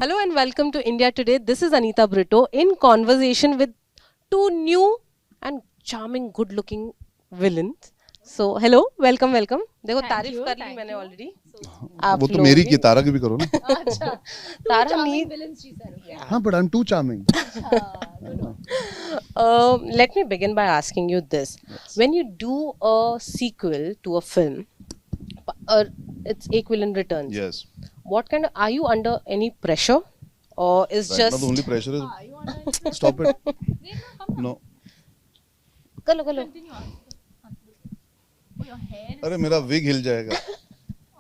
Hello and welcome to India Today. This is Anita Brito in conversation with two new and charming, good-looking villains. So, hello, welcome. देखो तारीफ कर ली मैंने already. आप वो तो लोगों मेरी की. की तारा की भी करो ना अच्छा तारा need. villains she said. Yeah. हाँ but I'm too charming. Let me begin by asking you this: when you do a sequel to a film, its equivalent returns. Yes. What kind of are you under any pressure, or is Right just now the only pressure is You want to stop it. No. कलो continue? Oh, your hair is... अरे मेरा wig हिल जाएगा.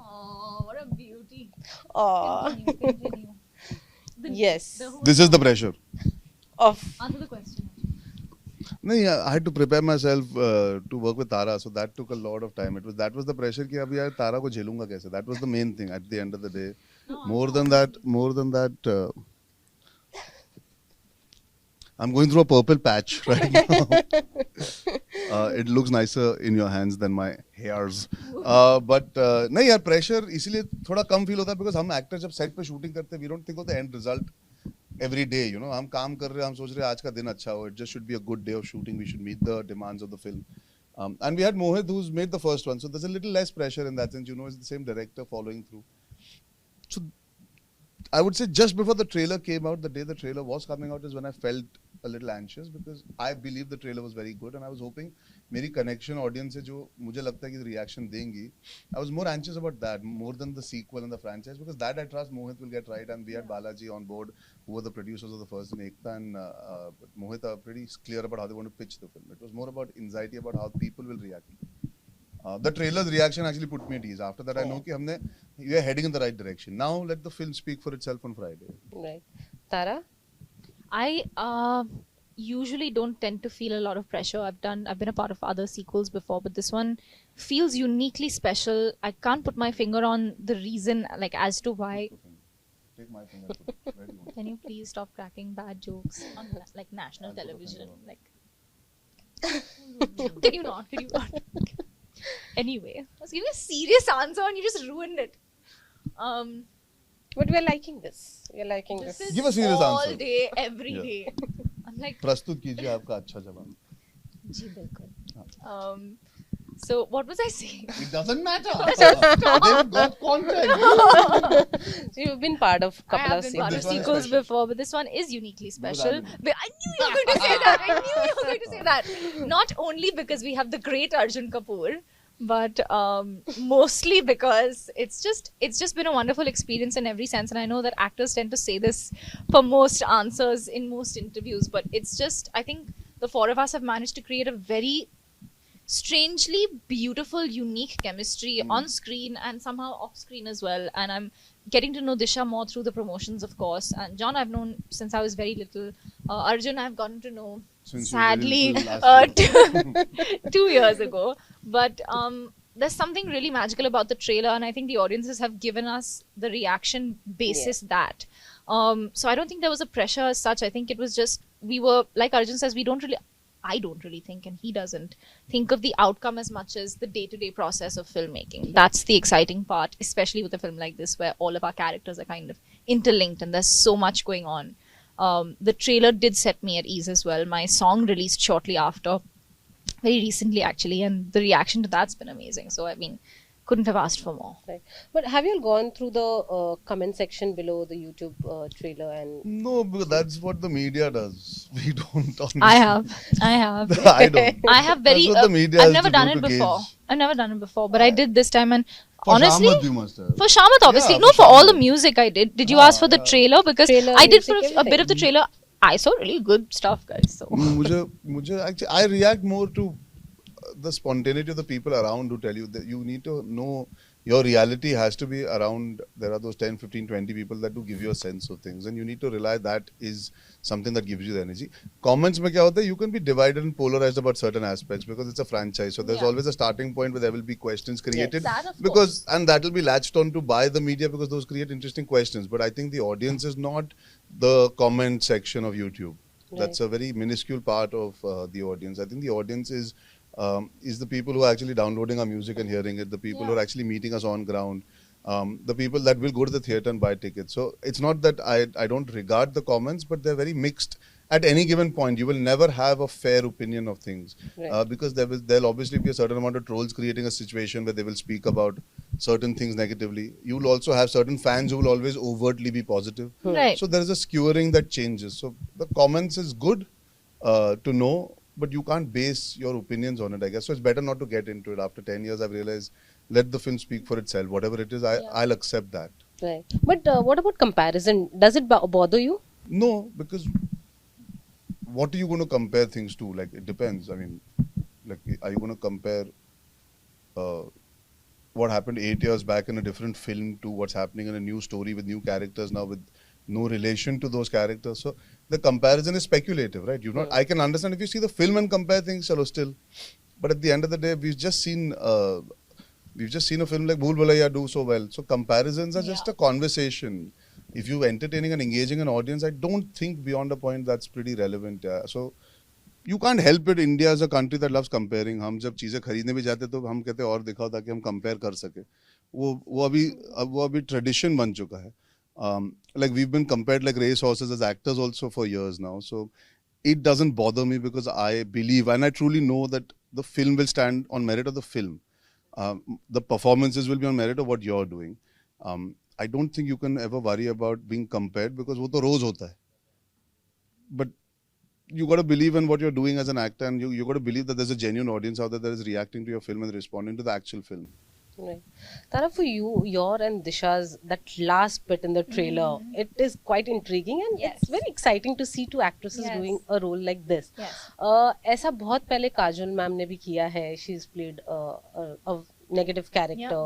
Oh, what a beauty. Aw, Continue. yes, This is the pressure. of Answer the question. नहीं, I had to prepare myself to work with Tara, so that took a lot of time. That was the pressure कि अब यार तारा को झेलूंगा कैसे. That was the main thing at the end of the day. More than that, I'm going through a purple patch right now. It looks nicer in your hands than my hairs. But नहीं यार pressure इसीलिए थोड़ा कम feel होता है because हम actors जब set पे shooting करते हैं, we don't think of the end result every day. You know, हम काम कर रहे हैं, हम सोच रहे हैं आज का दिन अच्छा हो. It just should be a good day of shooting. We should meet the demands of the film. And we had Mohit who's made the first one, so there's a little less pressure in that sense. You know, it's the same director following through. So I would say just before the trailer came out, the day the trailer was coming out is when I felt a little anxious because I believe the trailer was very good and I was hoping मेरी connection audience से जो मुझे लगता है कि reaction देंगी, I was more anxious about that more than the sequel and the franchise because that I trust Mohit will get right and we had Balaji on board who were the producers of the first and Ekta and Mohit are pretty clear about how they want to pitch the film. It was more about anxiety about how people will react. The trailer's reaction actually put me at ease. After that, I know that we are heading in the right direction. Now, let the film speak for itself on Friday. right. Tara, I usually don't tend to feel a lot of pressure. I've been a part of other sequels before, but this one feels uniquely special. I can't put my finger on the reason, like as to why. Take my finger. Where do you want? Can you please stop cracking bad jokes on like national television? Like, can you not? Anyway, I was giving a serious answer and you just ruined it. but we are liking this. We are liking this. This is Give a serious all answer. day, every Yeah. day. I'm like, प्रस्तुत कीजिए आपका अच्छा जवाब. जी बिल्कुल. So what was I saying? It doesn't matter. They've got content. So you've been part of I couple have of been part of This one is sequels special. before, but this one is uniquely special. I But I knew you were going to say that. I knew you were going to say that. Not only because we have the great Arjun Kapoor, but mostly because it's just been a wonderful experience in every sense. And I know that actors tend to say this for most answers in most interviews, but it's just, I think the four of us have managed to create a very strangely beautiful, unique chemistry on screen and somehow off screen as well. And I'm getting to know Disha more through the promotions, of course. And John, I've known since I was very little. Arjun, I've gotten to know Since you were very sadly little last year. 2 years ago. But there's something really magical about the trailer, and I think the audiences have given us the reaction basis that. So I don't think there was a pressure as such. I think it was just we were, like Arjun says, I don't really think, and he doesn't think of the outcome as much as the day-to-day process of filmmaking. That's the exciting part, especially with a film like this where all of our characters are kind of interlinked and there's so much going on. The trailer did set me at ease as well. My song released shortly after, very recently actually, and the reaction to that's been amazing. So I mean, couldn't have asked for more. Right. But have you all gone through the comment section below the YouTube trailer and No, because that's what the media does. We don't. Honestly. I have. I don't. I have very. That's what the media I've has never to done do it to before. gauge. I've never done it before, but I did this time, and For honestly, Shamat you must have. for Shamat, obviously, Yeah, no, for for all the Shamat. music I did. Did you ask for the trailer? Because Trailer, I did for music, a bit of the trailer. I saw really good stuff, guys. So मुझे actually I react more to the spontaneity of the people around who tell you that you need to know your reality has to be around. There are those 10, 15, 20 people that do give you a sense of things, and you need to rely that is something that gives you the energy. Comments में क्या होता है? You can be divided and polarized about certain aspects because it's a franchise. So there's Yeah. always a starting point where there will be questions created that of because and that will be latched on to by the media because those create interesting questions. But I think the audience is not the comment section of YouTube. That's a very minuscule part of the audience. I think the audience is the people who are actually downloading our music and hearing it, the people who are actually meeting us on ground. the people that will go to the theatre and buy tickets. So it's not that I don't regard the comments, but they're very mixed. At any given point, you will never have a fair opinion of things, Right. because there'll obviously be a certain amount of trolls creating a situation where they will speak about certain things negatively. You will also have certain fans who will always overtly be positive. Right. So there is a skewering that changes. So the comments is good to know, but you can't base your opinions on it, I guess. So it's better not to get into it. After 10 years, I've realized, let the film speak for itself. Whatever it is, I'll accept that. Right. But what about comparison? Does it bother you? No, because what are you going to compare things to? Like, it depends. I mean, like, are you going to compare what happened 8 years back in a different film to what's happening in a new story with new characters now with no relation to those characters? So the comparison is speculative, right? You not. I can understand if you see the film and compare things, chalo, still. But at the end of the day, we've just seen a film like Bhool Bhulaiya do so well. So comparisons are just a conversation. If you're entertaining and engaging an audience, I don't think beyond a point that's pretty relevant. Yeah. So you can't help it. India is a country that loves comparing. हम जब चीजें खरीदने भी जाते तो हम कहते और दिखाओ ताकि हम compare कर सके. वो अभी tradition बन चुका है. Like we've been compared like race horses as actors also for years now. So it doesn't bother me because I believe and I truly know that the film will stand on merit of the film. The performances will be on merit of what you're doing. I don't think you can ever worry about being compared because वो तो रोज होता है. But you got to believe in what you're doing as an actor, and you got to believe that there's a genuine audience out there that is reacting to your film and responding to the actual film. Right. Tara, for you, your and Disha's that last bit in the trailer, it is quite intriguing and Yes. it's very exciting to see two actresses Yes. doing a role like this. Yes. ऐसा बहुत पहले Kajol ma'am ने भी किया है. She's played a negative character.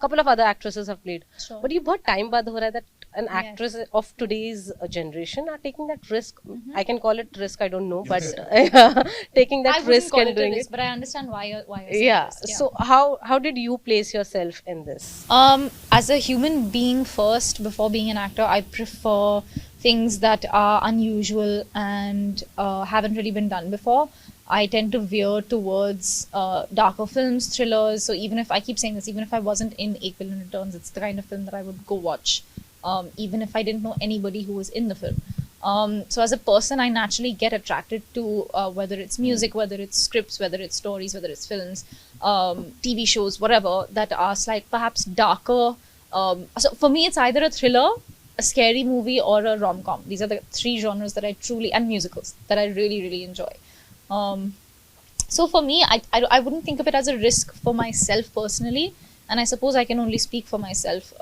Couple of other actresses have played. Sure. But ये बहुत time बाद हो रहा है that an Yes. actress of today's generation are taking that risk. I can call it risk, I don't know, but taking I that wouldn't risk call and it a doing risk, it. but I understand why you're saying Yeah. this. So how did you place yourself in this? As a human being first, before being an actor, I prefer things that are unusual and haven't really been done before. I tend to veer towards darker films, thrillers. So even if I keep saying this, even if I wasn't in Ek Villain Returns, it's the kind of film that I would go watch, even if I didn't know anybody who was in the film. So as a person, I naturally get attracted to whether it's music, whether it's scripts, whether it's stories, whether it's films, TV shows, whatever, that are perhaps darker. So for me, it's either a thriller, a scary movie, or a rom-com. These are the three genres that I truly, and musicals, that I really, really enjoy. So for me, I wouldn't think of it as a risk for myself personally, and I suppose I can only speak for myself.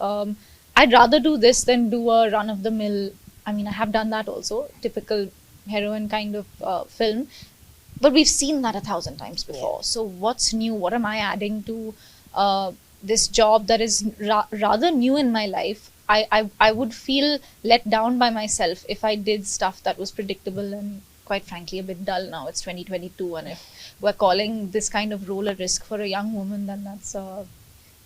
I'd rather do this than do a run-of-the-mill, I mean, I have done that also, typical heroine kind of film, but we've seen that 1,000 times before. So what's new? What am I adding to this job that is rather new in my life? I would feel let down by myself if I did stuff that was predictable and quite frankly a bit dull now. It's 2022, and if we're calling this kind of role a risk for a young woman, then that's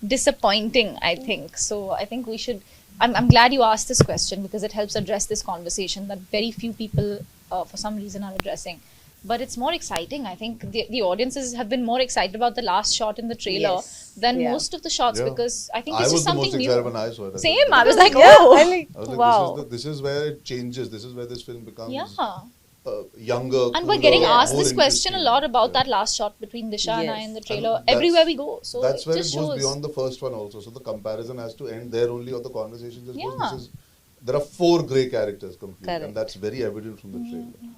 disappointing, I think. So I think we should, I'm glad you asked this question because it helps address this conversation that very few people for some reason are addressing. But it's more exciting. I think the audiences have been more excited about the last shot in the trailer Yes. than Yeah. most of the shots Yeah. because I think I this was is the most something excited new. when I saw it. Same, I was like, Yeah, oh, I like, I was like, wow. this is where it changes. This is where this film becomes yeah. younger. And we're cooler, getting asked more this question a interesting. lot about Yeah. that last shot between Disha and I Yes. in the trailer. And that's- Everywhere we go. So That's where it it just goes shows. beyond the first one also. So the comparison has to end there only, or the conversation just goes. Yeah. There are 4 grey characters completely, Correct. and that's very evident from the trailer.